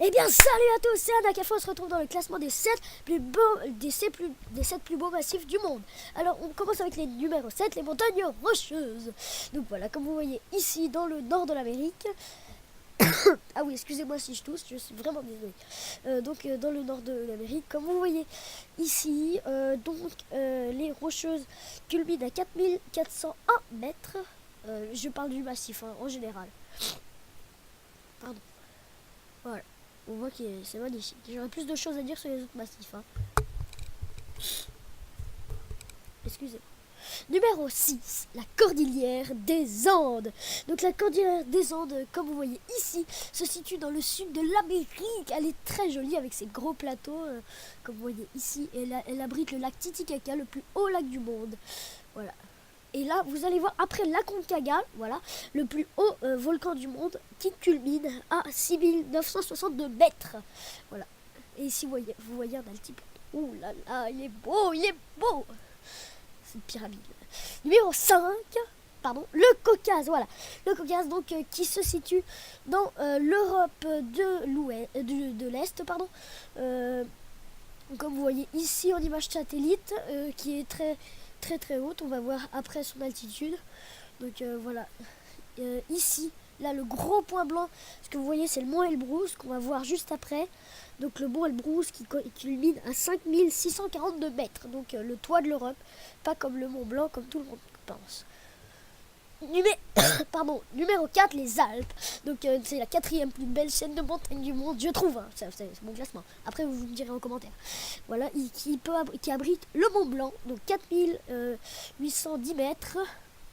Eh bien salut à tous, c'est Anakafo, on se retrouve dans le classement des 7 plus beaux, des 7 plus beaux massifs du monde. Alors on commence avec les numéros 7, les montagnes rocheuses. Donc voilà, comme vous voyez ici dans le nord de l'Amérique. Ah oui, excusez-moi si je tousse, je suis vraiment désolé. Dans le nord de l'Amérique, comme vous voyez ici, les rocheuses culminent à 4401 mètres. Je parle du massif en général. Pardon. Voilà. On voit que c'est magnifique. J'aurais plus de choses à dire sur les autres massifs. Excusez-moi. Numéro 6, la cordillère des Andes. Donc la cordillère des Andes, comme vous voyez ici, se situe dans le sud de l'Amérique. Elle est très jolie avec ses gros plateaux, comme vous voyez ici. Elle abrite le lac Titicaca, le plus haut lac du monde. Voilà. Et là, vous allez voir, après l'Aconcagua, voilà, le plus haut volcan du monde qui culmine à 6962 mètres. Voilà. Et ici, vous voyez un altiplano. Ouh là là, il est beau, il est beau. C'est une pyramide. Numéro 5, pardon, le Caucase, voilà. Le Caucase, donc, qui se situe dans l'Europe de l'Est, pardon. Comme vous voyez ici en image satellite, qui est très haute. On va voir après son altitude. Donc voilà. Ici, là, le gros point blanc, ce que vous voyez, c'est le mont Elbrus, qu'on va voir juste après. Donc le mont Elbrus qui culmine à 5642 mètres. Donc le toit de l'Europe, pas comme le Mont Blanc, comme tout le monde pense. Numéro 4, les Alpes. Donc c'est la 4e plus belle chaîne de montagne du monde, je trouve. Hein. C'est mon classement. Après, vous me direz en commentaire. Voilà, qui abrite le Mont Blanc, donc 4810 mètres.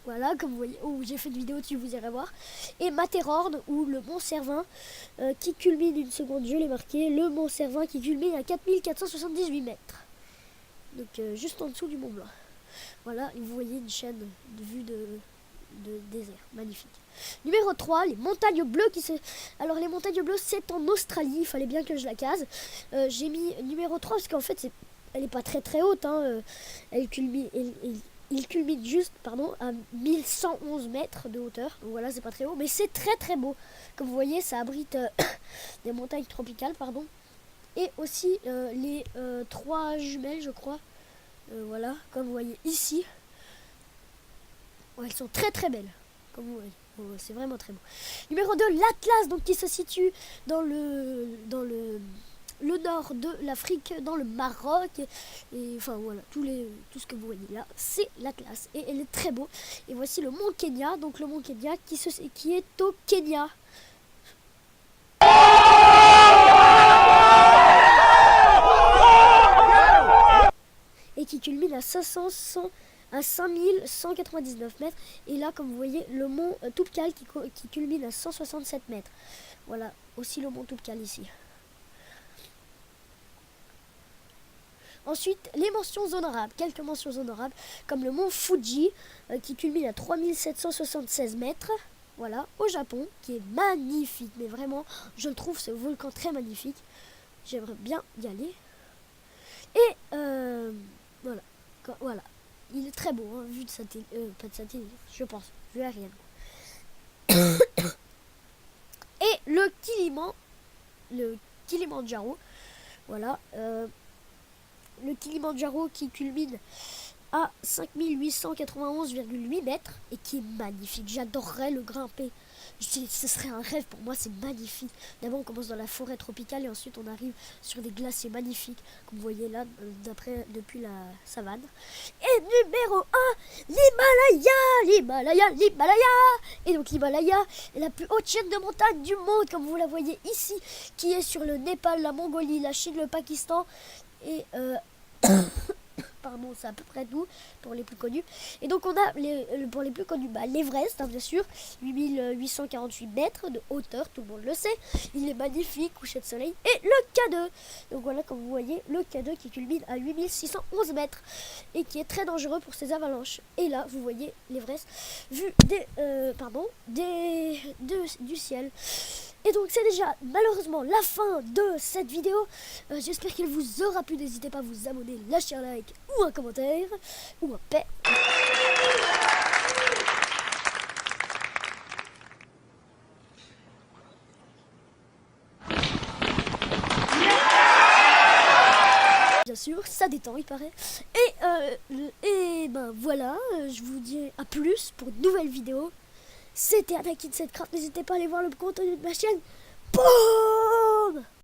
Voilà, comme vous voyez, j'ai fait une vidéo dessus, vous irez voir. Et Matterhorn, ou le Mont Cervin, qui culmine, une seconde, je l'ai marqué, le Mont Cervin qui culmine à 4478 mètres. Donc juste en dessous du Mont Blanc. Voilà, et vous voyez une chaîne de vue de désert, magnifique. Numéro 3, les montagnes bleues Alors les montagnes bleues, c'est en Australie, il fallait bien que je la case. J'ai mis numéro 3 parce qu'en fait, elle n'est pas très haute, hein. Il culmine juste à 1111 mètres de hauteur. Donc voilà, c'est pas très haut, mais c'est très beau. Comme vous voyez, ça abrite des montagnes tropicales, pardon. Et aussi les 3 jumelles, je crois. Voilà, comme vous voyez ici. Ouais, elles sont très belles, comme vous voyez. C'est vraiment très beau. Numéro 2, l'Atlas, donc qui se situe dans le nord de l'Afrique, dans le Maroc, et enfin voilà, tout ce que vous voyez là, c'est l'Atlas, et elle est très beau. Et voici le mont Kenya, donc le mont Kenya qui est au Kenya. Et qui culmine à 5199 mètres. Et là, comme vous voyez, le mont Toubkal qui culmine à 167 mètres. Voilà, aussi le mont Toubkal ici. Ensuite, les mentions honorables. Quelques mentions honorables, comme le mont Fuji, qui culmine à 3776 mètres. Voilà, au Japon, qui est magnifique. Mais vraiment, je le trouve, ce volcan très magnifique. J'aimerais bien y aller. Et voilà. Il est très beau, hein, vu de satellite. Pas de satellite, je pense. Vu aérienne. Et le Kilimandjaro. Voilà. Le Kilimandjaro qui culmine à 5891,8 mètres et qui est magnifique. J'adorerais le grimper. Ce serait un rêve pour moi, c'est magnifique. D'abord on commence dans la forêt tropicale et ensuite on arrive sur des glaciers magnifiques, comme vous voyez là, depuis la savane. Et numéro 1, l'Himalaya. Et donc l'Himalaya est la plus haute chaîne de montagne du monde, comme vous la voyez ici, qui est sur le Népal, la Mongolie, la Chine, le Pakistan et pardon, c'est à peu près tout pour les plus connus. Et donc on a pour les plus connus, l'Everest, hein, bien sûr, 8848 mètres de hauteur, tout le monde le sait. Il est magnifique, coucher de soleil. Et le K2, donc voilà, comme vous voyez, le K2 qui culmine à 8611 mètres et qui est très dangereux pour ses avalanches. Et là, vous voyez l'Everest vu du ciel. Et donc c'est déjà malheureusement la fin de cette vidéo. J'espère qu'elle vous aura plu. N'hésitez pas à vous abonner, lâcher un like ou un commentaire ou un paix. sûr, ça détend il paraît. Et ben voilà, je vous dis à plus pour une nouvelle vidéo. C'était Anakin7Craft, n'hésitez pas à aller voir le contenu de ma chaîne. Boom!